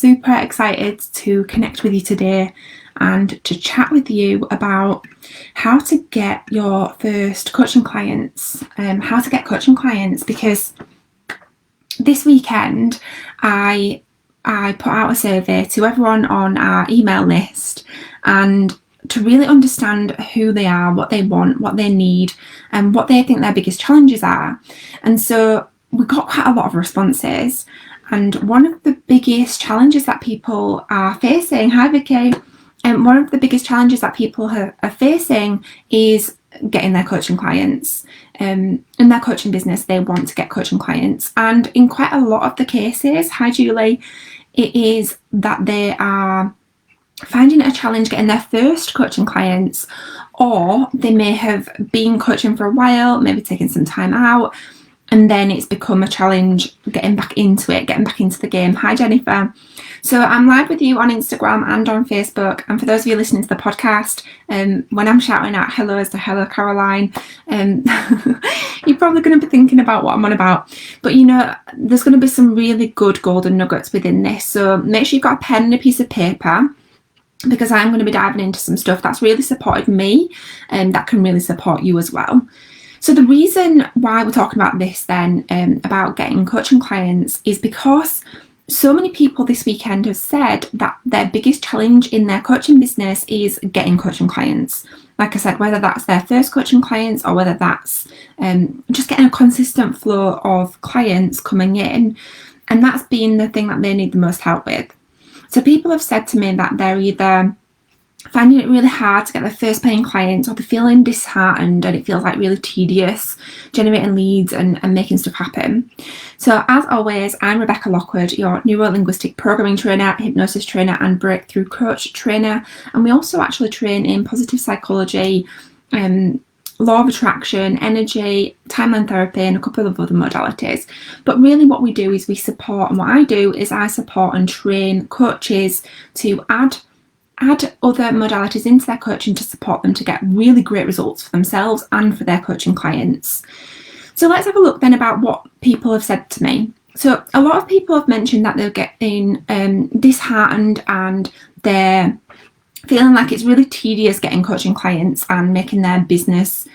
super excited to connect with you today and to chat with you about how to get your first coaching clients, because this weekend I put out a survey to everyone on our email list and to really understand who they are, what they want, what they need, and what they think their biggest challenges are. And so we got quite a lot of responses. And one of the biggest challenges that people are facing, hi Vicky, one of the biggest challenges that people are facing is getting their coaching clients. In their coaching business, they want to get coaching clients. And in quite a lot of the cases, hi Julie, it is that they are finding it a challenge getting their first coaching clients, or they may have been coaching for a while, maybe taking some time out, and then it's become a challenge getting back into the game. Hi Jennifer. So I'm live with you on Instagram and on Facebook, and for those of you listening to the podcast, when I'm shouting out hellos to hello Caroline, you're probably going to be thinking about what I'm on about, but there's going to be some really good golden nuggets within this, so make sure you've got a pen and a piece of paper, because I'm going to be diving into some stuff that's really supported me and that can really support you as well. So the reason why we're talking about this then, about getting coaching clients, is because so many people this weekend have said that their biggest challenge in their coaching business is getting coaching clients. Like I said, whether that's their first coaching clients or whether that's just getting a consistent flow of clients coming in. And that's been the thing that they need the most help with. So people have said to me that they're either finding it really hard to get their first paying clients, or they're feeling disheartened and it feels like really tedious generating leads and making stuff happen. So as always, I'm Rebecca Lockwood, your neuro-linguistic programming trainer, hypnosis trainer and breakthrough coach trainer. And we also actually train in positive psychology, law of attraction, energy, timeline therapy, and a couple of other modalities. But really what we do is we support, and what I do is I support and train coaches to add other modalities into their coaching to support them to get really great results for themselves and for their coaching clients. So let's have a look then about what people have said to me. So a lot of people have mentioned that they're getting disheartened and they're feeling like it's really tedious getting coaching clients and making their business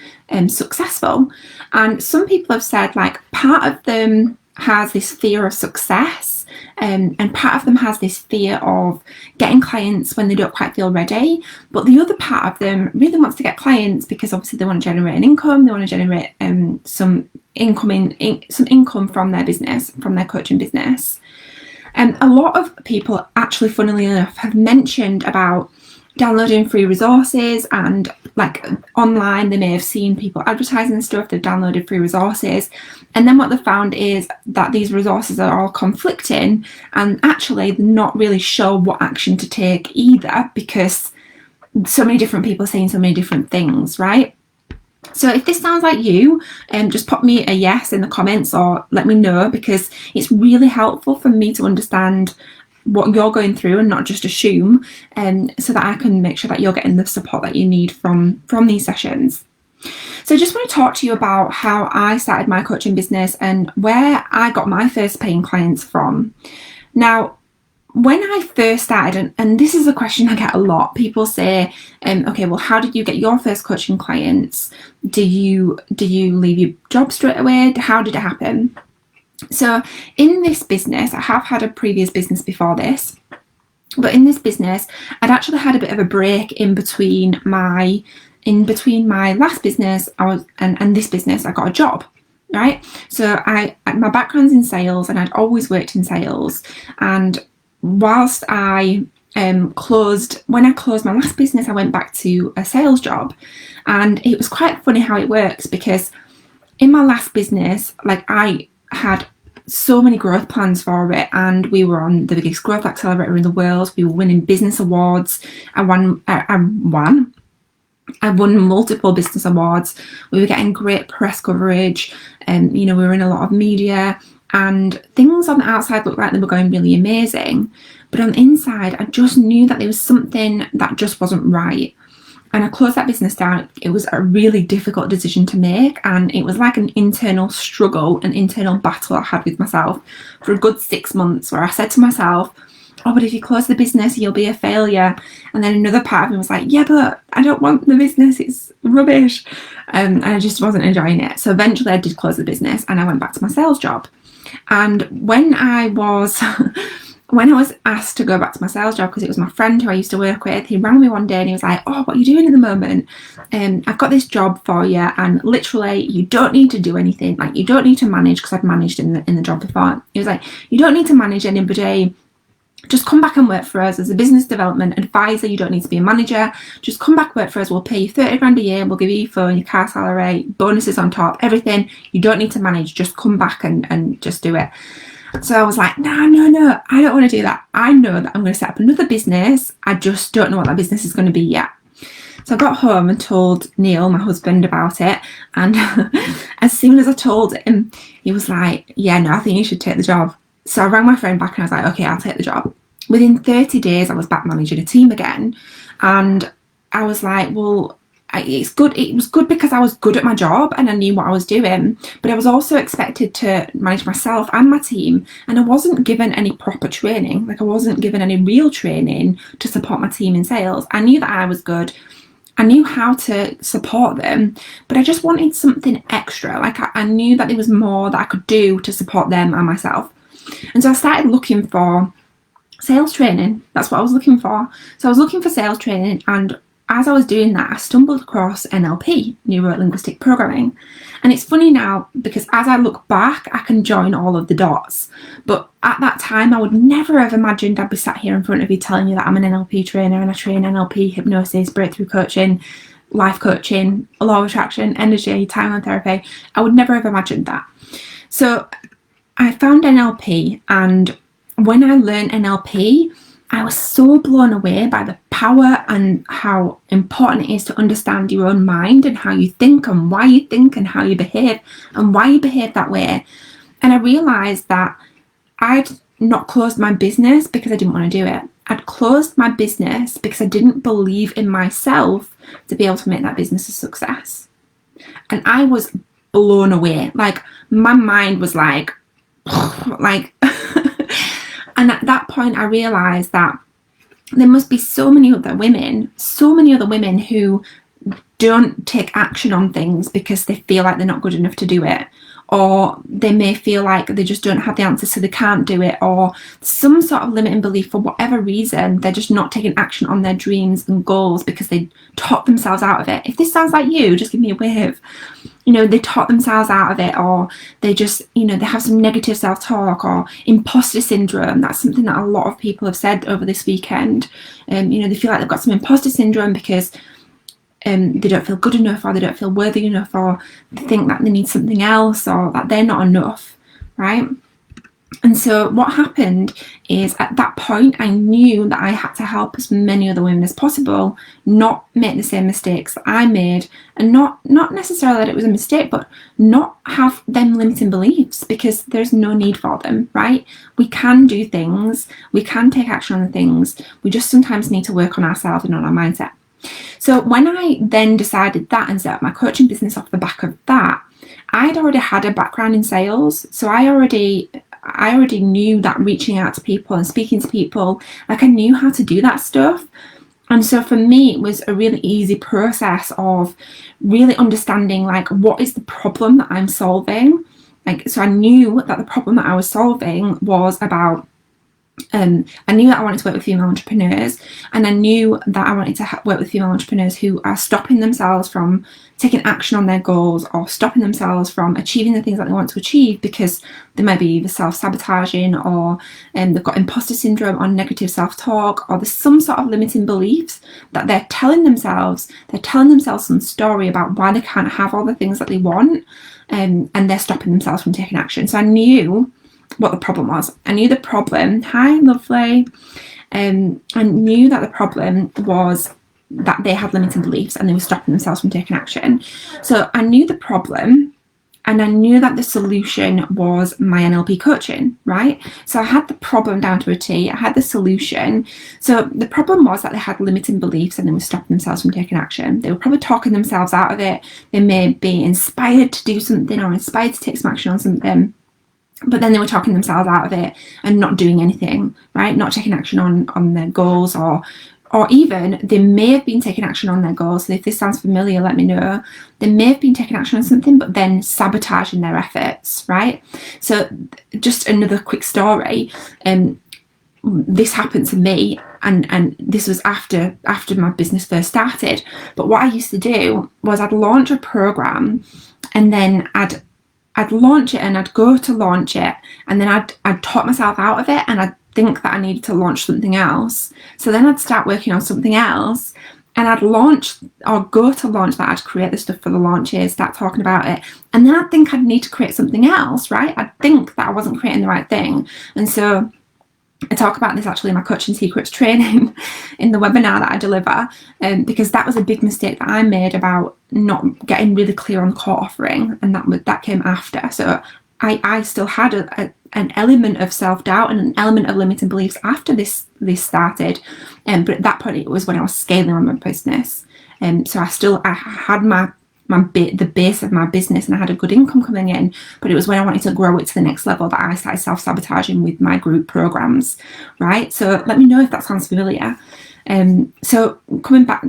successful. And some people have said like part of them has this fear of success, and part of them has this fear of getting clients when they don't quite feel ready. But the other part of them really wants to get clients because obviously they want to generate an income, they want to generate some income from their business, from their coaching business. And a lot of people actually, funnily enough, have mentioned about downloading free resources, and like online they may have seen people advertising stuff, they've downloaded free resources, and then what they've found is that these resources are all conflicting and actually they're not really sure what action to take either, because so many different people are saying so many different things, right? So if this sounds like you, just pop me a yes in the comments or let me know, because it's really helpful for me to understand what you're going through and not just assume, so that I can make sure that you're getting the support that you need from these sessions. So I just want to talk to you about how I started my coaching business and where I got my first paying clients from. Now, when I first started, and this is a question I get a lot, people say, okay, well, how did you get your first coaching clients? Do you leave your job straight away? How did it happen? So in this business, I have had a previous business before this, but in this business, I'd actually had a bit of a break in between my last business and this business. I got a job, right? So my background's in sales, and I'd always worked in sales. And whilst when I closed my last business, I went back to a sales job, and it was quite funny how it works, because in my last business, like I had so many growth plans for it, and we were on the biggest growth accelerator in the world. We were winning business awards. I won multiple business awards. We were getting great press coverage, and we were in a lot of media, and things on the outside looked like they were going really amazing, but on the inside I just knew that there was something that just wasn't right. And I closed that business down. It was a really difficult decision to make, and it was like an internal struggle, an internal battle I had with myself for a good 6 months, where I said to myself, oh, but if you close the business, you'll be a failure. And then another part of me was like, yeah, but I don't want the business. It's rubbish. And I just wasn't enjoying it. So eventually I did close the business and I went back to my sales job. And when I was asked to go back to my sales job, because it was my friend who I used to work with, he rang me one day and he was like, oh, what are you doing at the moment? I've got this job for you, and literally you don't need to do anything. Like, you don't need to manage, because I'd managed in the job before. He was like, you don't need to manage anybody. Just come back and work for us as a business development advisor. You don't need to be a manager. Just come back, work for us. We'll pay you 30 grand a year. We'll give you your phone, your car salary, bonuses on top, everything. You don't need to manage. Just come back and just do it. So I was like, no, I don't want to do that. I know that I'm going to set up another business. I just don't know what that business is going to be yet. So I got home and told Neil, my husband, about it. And as soon as I told him, he was like, yeah, no, I think you should take the job. So I rang my friend back and I was like, okay, I'll take the job. Within 30 days, I was back managing a team again. And I was like, well, it's good. It was good because I was good at my job and I knew what I was doing. But I was also expected to manage myself and my team. And I wasn't given any proper training. Like, I wasn't given any real training to support my team in sales. I knew that I was good. I knew how to support them, but I just wanted something extra. Like, I knew that there was more that I could do to support them and myself. And so I started looking for sales training. That's what I was looking for. So I was looking for sales training, and as I was doing that, I stumbled across NLP, Neuro-Linguistic Programming. And it's funny now, because as I look back, I can join all of the dots. But at that time, I would never have imagined I'd be sat here in front of you telling you that I'm an NLP trainer and I train NLP, hypnosis, breakthrough coaching, life coaching, law of attraction, energy, timeline therapy. I would never have imagined that. So I found NLP, and when I learned NLP, I was so blown away by the power and how important it is to understand your own mind and how you think and why you think and how you behave and why you behave that way. And I realised that I'd not closed my business because I didn't want to do it. I'd closed my business because I didn't believe in myself to be able to make that business a success. And I was blown away. Like, my mind was like and at that point I realised that there must be so many other women who don't take action on things because they feel like they're not good enough to do it, or they may feel like they just don't have the answers so they can't do it, or some sort of limiting belief for whatever reason. They're just not taking action on their dreams and goals because they talk themselves out of it. If this sounds like you, just give me a wave. They talk themselves out of it, or they just, they have some negative self-talk or imposter syndrome. That's something that a lot of people have said over this weekend. They feel like they've got some imposter syndrome because they don't feel good enough, or they don't feel worthy enough, or they think that they need something else, or that they're not enough, right? And so what happened is, at that point, I knew that I had to help as many other women as possible not make the same mistakes that I made, and not necessarily that it was a mistake, but not have them limiting beliefs, because there's no need for them, right? We can do things, we can take action on things, we just sometimes need to work on ourselves and on our mindset. So when I then decided that and set up my coaching business off the back of that, I'd already had a background in sales. So I already knew that reaching out to people and speaking to people, like, I knew how to do that stuff. And so for me, it was a really easy process of really understanding, like, what is the problem that I'm solving? Like, so I knew that the problem that I was solving was about I knew that I wanted to work with female entrepreneurs, and I knew that I wanted to work with female entrepreneurs who are stopping themselves from taking action on their goals, or stopping themselves from achieving the things that they want to achieve because they might be either self-sabotaging, or they've got imposter syndrome or negative self-talk, or there's some sort of limiting beliefs that they're telling themselves. They're telling themselves some story about why they can't have all the things that they want, and they're stopping themselves from taking action. So I knew what the problem was. I knew the problem. Hi, lovely. I knew that the problem was that they had limiting beliefs and they were stopping themselves from taking action. So I knew the problem, and I knew that the solution was my NLP coaching, right? So I had the problem down to a T. I had the solution. So the problem was that they had limiting beliefs and they were stopping themselves from taking action. They were probably talking themselves out of it. They may be inspired to do something or inspired to take some action on something, but then they were talking themselves out of it and not doing anything, right? Not taking action on their goals, or even they may have been taking action on their goals. So if this sounds familiar, let me know. They may have been taking action on something, but then sabotaging their efforts, right? So just another quick story. This happened to me, and this was after my business first started. But what I used to do was I'd launch a program, and then I'd launch it, and I'd go to launch it, and then I'd talk myself out of it, and I'd think that I needed to launch something else. So then I'd start working on something else, and I'd launch or go to launch that. I'd create the stuff for the launches, start talking about it, and then I'd think I'd need to create something else, right? I'd think that I wasn't creating the right thing. And so I talk about this actually in my Coaching Secrets training in the webinar that I deliver, because that was a big mistake that I made about not getting really clear on the core offering, and that came after. So I still had an element of self-doubt and an element of limiting beliefs after this started, but at that point it was when I was scaling on my business, so I had the base of my business, and I had a good income coming in, but it was when I wanted to grow it to the next level that I started self-sabotaging with my group programs, right? So let me know if that sounds familiar. So coming back,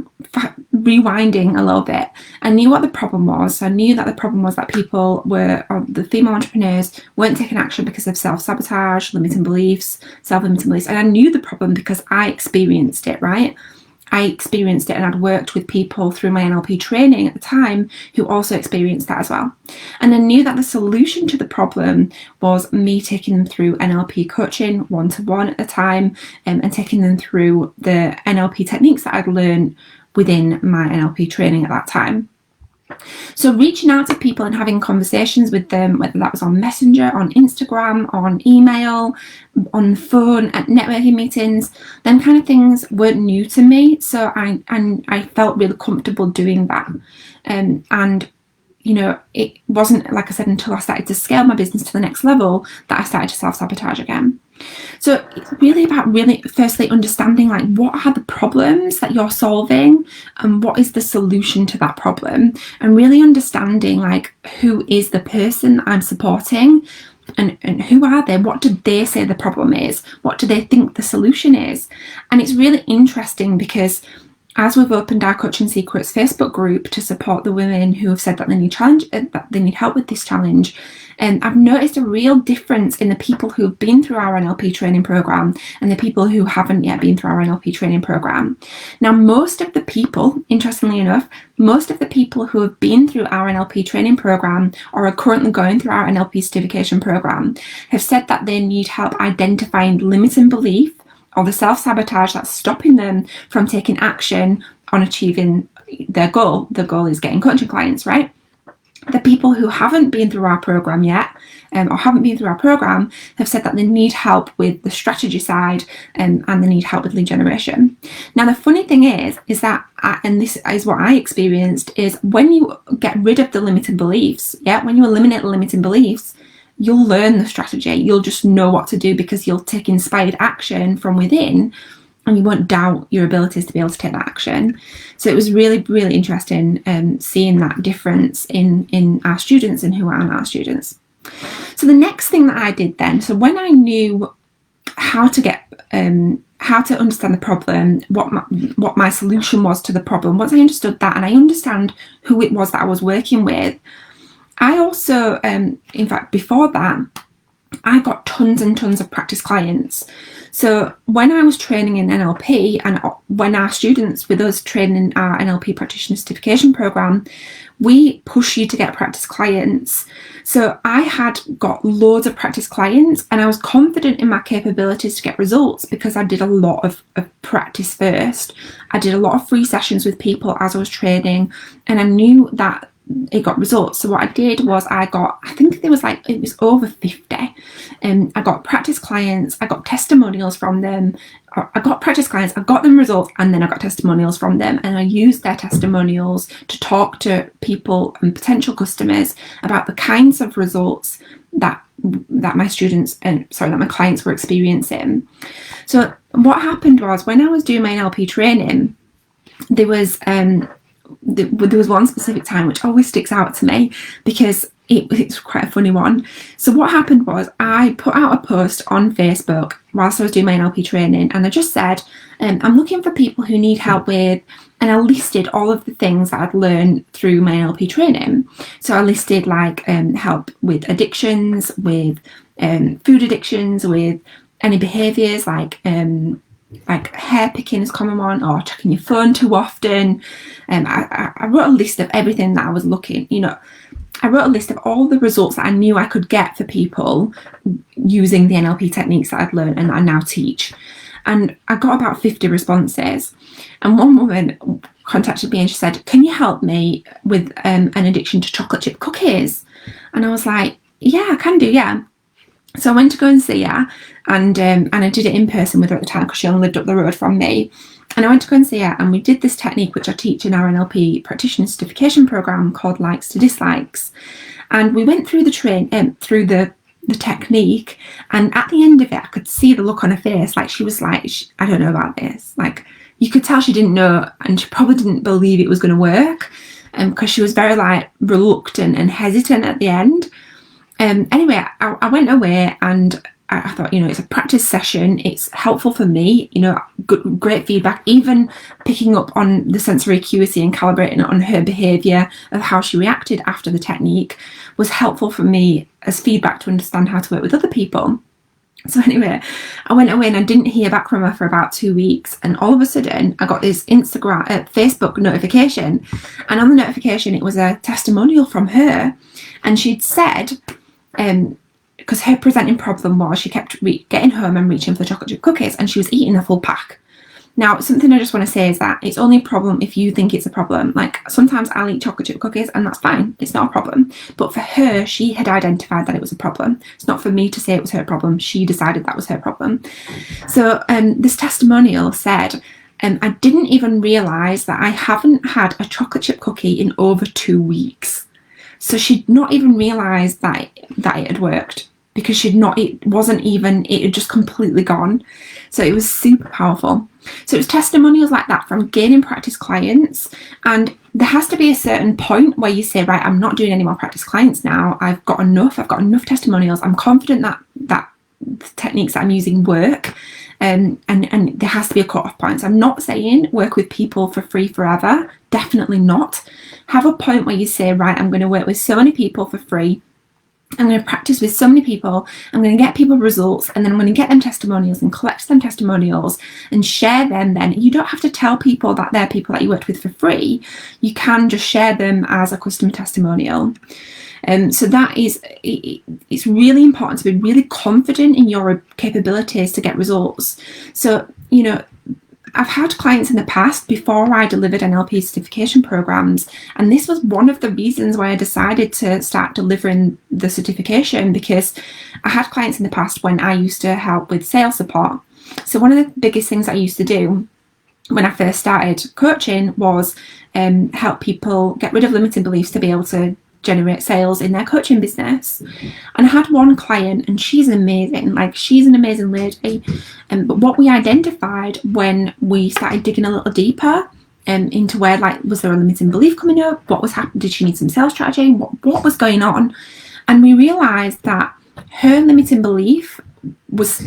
rewinding a little bit, I knew what the problem was. I knew that the problem was that people the female entrepreneurs weren't taking action because of self-sabotage, self-limiting beliefs, and I knew the problem because I experienced it, right? I experienced it, and I'd worked with people through my NLP training at the time who also experienced that as well. And I knew that the solution to the problem was me taking them through NLP coaching one-to-one at the time, and taking them through the NLP techniques that I'd learned within my NLP training at that time. So reaching out to people and having conversations with them, whether that was on Messenger, on Instagram, on email, on the phone, at networking meetings, them kind of things weren't new to me. So I felt really comfortable doing that. And you know, it wasn't, like I said, until I started to scale my business to the next level that I started to self-sabotage again. So it's really about firstly understanding, like, what are the problems that you're solving and what is the solution to that problem, and really understanding, like, who is the person I'm supporting, and who are they, what do they say the problem is, what do they think the solution is. And it's really interesting because as we've opened our Coaching Secrets Facebook group to support the women who have said that they need help with this challenge, and I've noticed a real difference in the people who have been through our NLP training program and the people who haven't yet been through our NLP training program. Now, most of the people, interestingly enough, most of the people who have been through our NLP training program or are currently going through our NLP certification program have said that they need help identifying limiting belief or the self-sabotage that's stopping them from taking action on achieving their goal. The goal is getting coaching clients, right? The people who haven't been through our program yet, or haven't been through our program, have said that they need help with the strategy side, and they need help with lead generation. Now, the funny thing is that, and this is what I experienced, is when you get rid of the limiting beliefs, when you eliminate the limiting beliefs, you'll learn the strategy. You'll just know what to do because you'll take inspired action from within, and you won't doubt your abilities to be able to take that action. So it was really, really interesting seeing that difference in our students and who aren't our students. So the next thing that I did then, so when I knew how to understand the problem, what my solution was to the problem, once I understood that and I understand who it was that I was working with, I also, in fact, before that, I got tons and tons of practice clients. So when I was training in NLP, and when our students with us train in our NLP practitioner certification program, we push you to get practice clients. So I had got loads of practice clients, and I was confident in my capabilities to get results because I did a lot of practice first. I did a lot of free sessions with people as I was training, and I knew that it got results. So what I did was I think it was over 50. I got practice clients, I got testimonials from them. I got practice clients, I got them results, and then I got testimonials from them, and I used their testimonials to talk to people and potential customers about the kinds of results that my clients were experiencing. So what happened was, when I was doing my NLP training, there was one specific time which always sticks out to me, because it's quite a funny one. So what happened was I put out a post on Facebook whilst I was doing my NLP training, and I just said, I'm looking for people who need help with, and I listed all of the things that I'd learned through my NLP training. So I listed like help with addictions, with food addictions, with any behaviours like hair picking is a common one, or checking your phone too often. I wrote a list of everything that I was looking, I wrote a list of all the results that I knew I could get for people using the NLP techniques that I'd learned and that I now teach. And I got about 50 responses. And one woman contacted me and she said, can you help me with an addiction to chocolate chip cookies? And I was like, yeah, I can do, yeah. So I went to go and see her, and I did it in person with her at the time because she only lived up the road from me. And I went to go and see her, and we did this technique which I teach in our NLP practitioner certification program called Likes to Dislikes. And we went through the technique, and at the end of it I could see the look on her face, like she was like, I don't know about this. Like, you could tell she didn't know, and she probably didn't believe it was going to work, because she was very like reluctant and hesitant at the end. Anyway, I went away, and I thought, it's a practice session. It's helpful for me, great feedback, even picking up on the sensory acuity and calibrating on her behaviour of how she reacted after the technique was helpful for me as feedback to understand how to work with other people. So anyway, I went away and I didn't hear back from her for about 2 weeks, and all of a sudden I got this Facebook notification, and on the notification it was a testimonial from her, and she'd said, because her presenting problem was she kept getting home and reaching for the chocolate chip cookies, and she was eating a full pack. Now, something I just want to say is that it's only a problem if you think it's a problem. Like, sometimes I'll eat chocolate chip cookies and that's fine. It's not a problem. But for her, she had identified that it was a problem. It's not for me to say it was her problem. She decided that was her problem. So this testimonial said, I didn't even realise that I haven't had a chocolate chip cookie in over 2 weeks. So she'd not even realised that it had worked, because it had just completely gone. So it was super powerful. So it was testimonials like that from gaining practice clients. And there has to be a certain point where you say, right, I'm not doing any more practice clients now. I've got enough testimonials. I'm confident that the techniques that I'm using work. And there has to be a cut-off point. So I'm not saying work with people for free forever. Definitely not. Have a point where you say, right, I'm going to work with so many people for free. I'm going to practice with so many people. I'm going to get people results, and then I'm going to get them testimonials and collect them testimonials and share them. Then you don't have to tell people that they're people that you worked with for free. You can just share them as a customer testimonial. So that is, it's really important to be really confident in your capabilities to get results. So, I've had clients in the past before I delivered NLP certification programs, and this was one of the reasons why I decided to start delivering the certification, because I had clients in the past when I used to help with sales support. So one of the biggest things I used to do when I first started coaching was help people get rid of limiting beliefs to be able to generate sales in their coaching business. And I had one client, and she's amazing, she's an amazing lady. But what we identified when we started digging a little deeper into where, was there a limiting belief coming up? What was happening? Did she need some sales strategy? What was going on? And we realized that her limiting belief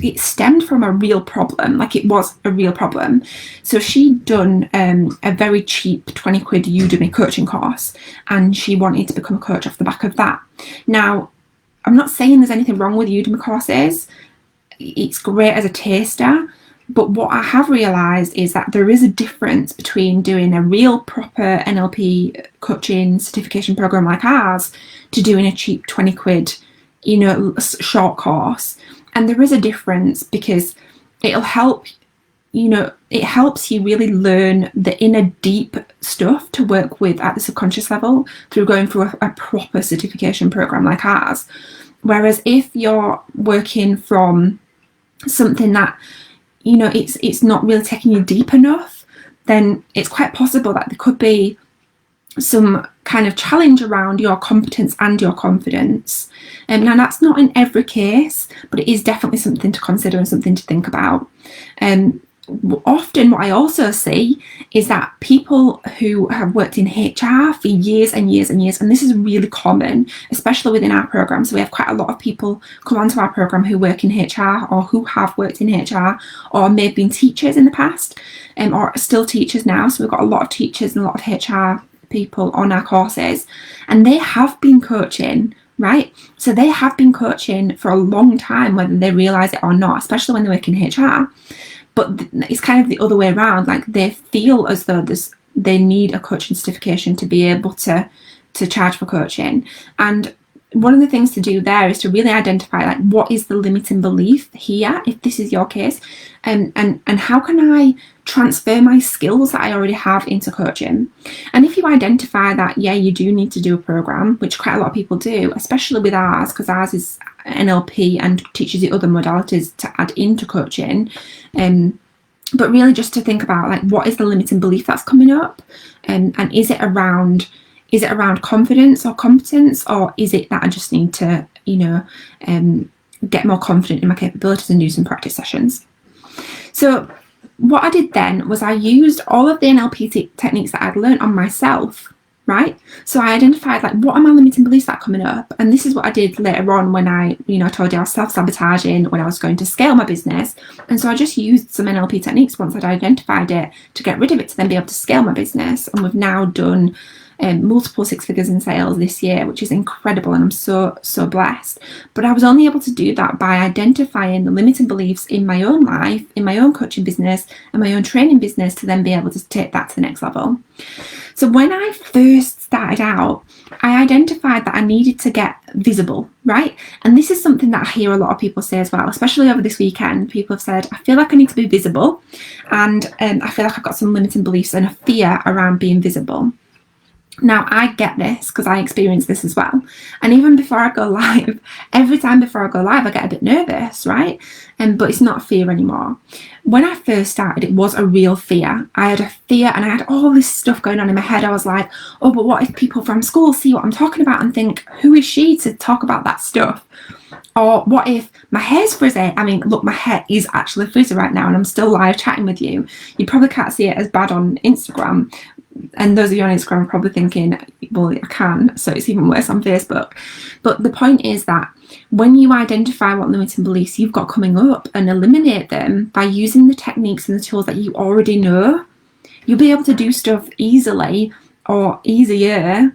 it stemmed from a real problem. It was a real problem. So she'd done a very cheap 20 quid Udemy coaching course, and she wanted to become a coach off the back of that. Now, I'm not saying there's anything wrong with Udemy courses. It's great as a taster. But what I have realised is that there is a difference between doing a real proper NLP coaching certification program like ours to doing a cheap 20 quid, short course. And there is a difference, because it'll help, it helps you really learn the inner deep stuff to work with at the subconscious level through going through a proper certification program like ours. Whereas if you're working from something that, it's not really taking you deep enough, then it's quite possible that there could be some kind of challenge around your competence and your confidence. Now, that's not in every case, but it is definitely something to consider and something to think about. often what I also see is that people who have worked in HR for years and years and years, and this is really common, especially within our program. So we have quite a lot of people come onto our program who work in HR or who have worked in HR or may have been teachers in the past, or still teachers now. So we've got a lot of teachers and a lot of HR people on our courses, and they have been coaching, right? So they have been coaching for a long time, whether they realize it or not, especially when they work in HR. But it's kind of the other way around. Like, they feel as though they need a coaching certification to be able to charge for coaching. And one of the things to do there is to really identify, like, what is the limiting belief here, if this is your case, and how can I transfer my skills that I already have into coaching. And if you identify that, yeah, you do need to do a program, which quite a lot of people do, especially with ours, because ours is NLP and teaches you other modalities to add into coaching, but really just to think about, like, what is the limiting belief that's coming up, and is it around confidence or competence, or is it that I just need to, get more confident in my capabilities and do some practice sessions? So what I did then was I used all of the NLP techniques that I'd learned on myself, right? So I identified, like, what are my limiting beliefs that are coming up? And this is what I did later on when I told you I was self-sabotaging when I was going to scale my business. And so I just used some NLP techniques once I'd identified it to get rid of it, to then be able to scale my business. And we've now done multiple six figures in sales this year, which is incredible, and I'm so blessed. But I was only able to do that by identifying the limiting beliefs in my own life, in my own coaching business and my own training business, to then be able to take that to the next level. So when I first started out, I identified that I needed to get visible, right? And this is something that I hear a lot of people say as well, especially over this weekend. People have said, I feel like I need to be visible, and I feel like I've got some limiting beliefs and a fear around being visible. Now, I get this because I experience this as well. And even before I go live, every time before I go live, I get a bit nervous, right? But it's not fear anymore. When I first started, it was a real fear. I had a fear, and I had all this stuff going on in my head. I was like, oh, but what if people from school see what I'm talking about and think, who is she to talk about that stuff? Or what if my hair's frizzy? I mean, look, my hair is actually frizzy right now, and I'm still live chatting with you. You probably can't see it as bad on Instagram. And those of you on Instagram are probably thinking, well, I can, so it's even worse on Facebook. But the point is that when you identify what limiting beliefs you've got coming up and eliminate them by using the techniques and the tools that you already know, you'll be able to do stuff easily or easier,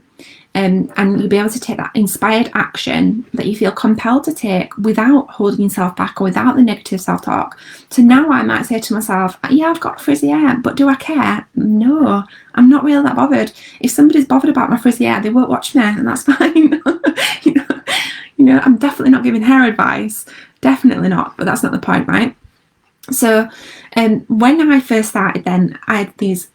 and you'll be able to take that inspired action that you feel compelled to take without holding yourself back or without the negative self-talk. So now I might say to myself, yeah, I've got frizzy hair, but do I care? No, I'm not really that bothered. If somebody's bothered about my frizzy hair, they won't watch me, and that's fine. I'm definitely not giving hair advice. Definitely not, but that's not the point, right? So when I first started, then I had this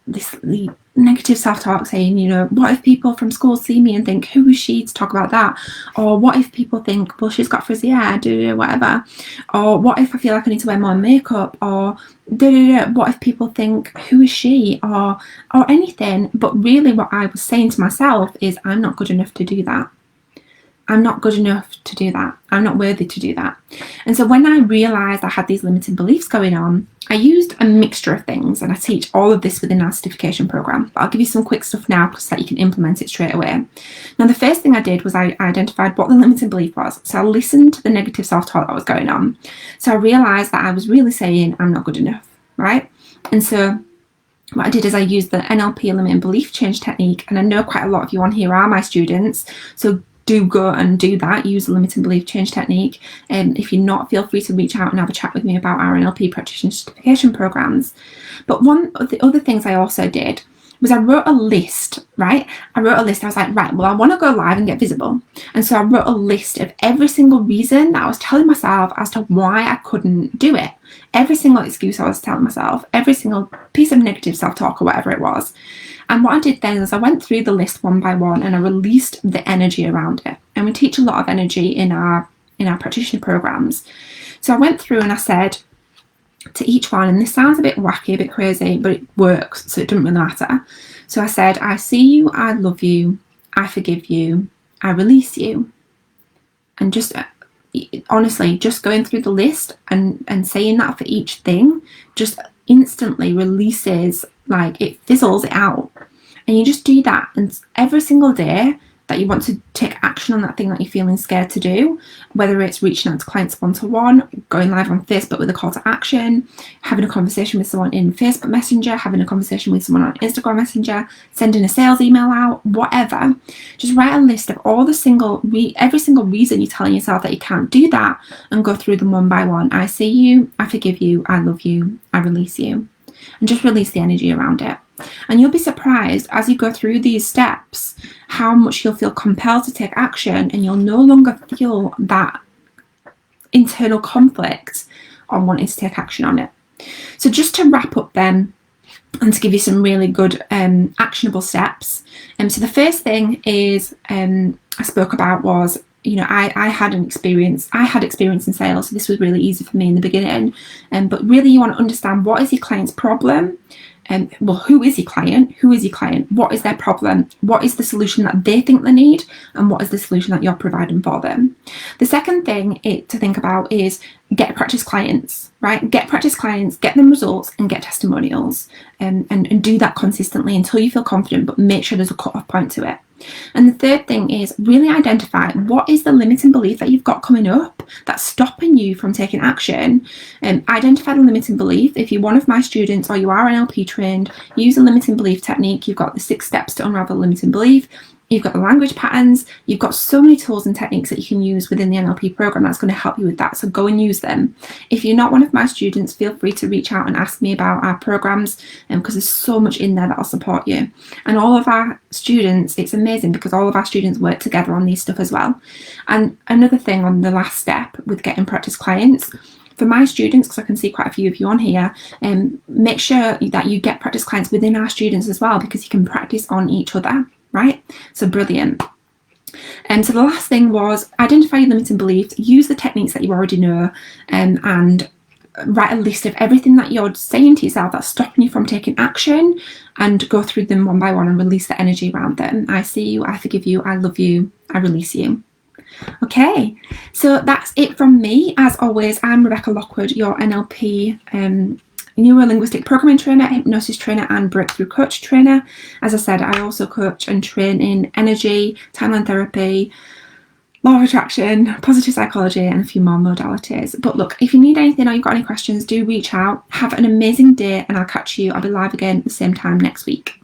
negative self-talk saying, what if people from school see me and think, who is she to talk about that? Or what if people think, well, she's got frizzy hair, whatever. Or what if I feel like I need to wear more makeup? Or what if people think, who is she? Or anything. But really what I was saying to myself is, I'm not good enough to do that. I'm not good enough to do that. I'm not worthy to do that. And so when I realized I had these limiting beliefs going on, I used a mixture of things, and I teach all of this within our certification program. But I'll give you some quick stuff now so that you can implement it straight away. Now, the first thing I did was I identified what the limiting belief was. So I listened to the negative self-talk that was going on. So I realized that I was really saying, I'm not good enough, right? And so what I did is I used the NLP limiting belief change technique, and I know quite a lot of you on here are my students. So do go and do that. Use the limiting belief change technique. And if you're not, feel free to reach out and have a chat with me about our NLP practitioner certification programs. But one of the other things I also did was I wrote a list, right? I wrote a list. I was like, right, well, I want to go live and get visible. And so I wrote a list of every single reason that I was telling myself as to why I couldn't do it. Every single excuse I was telling myself, every single piece of negative self-talk or whatever it was. And what I did then is I went through the list one by one, and I released the energy around it. And we teach a lot of energy in our practitioner programs. So I went through and I said to each one, and this sounds a bit wacky, a bit crazy, but it works, so it doesn't really matter. So I said, I see you, I love you, I forgive you, I release you. And just honestly, just going through the list and saying that for each thing, just instantly releases, like it fizzles it out. And you just do that, and every single day that you want to take action on that thing that you're feeling scared to do, whether it's reaching out to clients one-to-one, going live on Facebook with a call to action, having a conversation with someone in Facebook Messenger, having a conversation with someone on Instagram Messenger, sending a sales email out, whatever, just write a list of all the every single reason you're telling yourself that you can't do that, and go through them one by one. I see you, I forgive you, I love you, I release you. And just release the energy around it. And you'll be surprised as you go through these steps how much you'll feel compelled to take action, and you'll no longer feel that internal conflict on wanting to take action on it. So just to wrap up then, and to give you some really good actionable steps. So the first thing is I spoke about was, I had experience in sales, so this was really easy for me in the beginning. But really, you want to understand, what is your client's problem? Who is your client? What is their problem? What is the solution that they think they need? And what is the solution that you're providing for them? The second thing to think about is get practice clients, right? Get practice clients, get them results, and get testimonials. And do that consistently until you feel confident, but make sure there's a cut-off point to it. And the third thing is really identify what is the limiting belief that you've got coming up that's stopping you from taking action. Identify the limiting belief. If you're one of my students or you are NLP trained, use a limiting belief technique. You've got the 6 steps to unravel limiting belief. You've got the language patterns. You've got so many tools and techniques that you can use within the NLP program that's going to help you with that. So go and use them. If you're not one of my students, feel free to reach out and ask me about our programs, because there's so much in there that'll support you. And all of our students, it's amazing because all of our students work together on these stuff as well. And another thing on the last step with getting practice clients, for my students, because I can see quite a few of you on here, make sure that you get practice clients within our students as well, because you can practice on each other. Right? So brilliant. And so the last thing was identify your limiting beliefs, use the techniques that you already know, and write a list of everything that you're saying to yourself that's stopping you from taking action, and go through them one by one and release the energy around them. I see you, I forgive you, I love you, I release you. Okay, so that's it from me. As always, I'm Rebecca Lockwood, your NLP Neuro-linguistic programming trainer, hypnosis trainer, and breakthrough coach trainer. As I said, I also coach and train in energy, timeline therapy, law of attraction, positive psychology, and a few more modalities. But look, if you need anything or you've got any questions, do reach out. Have an amazing day, and I'll catch you. I'll be live again at the same time next week.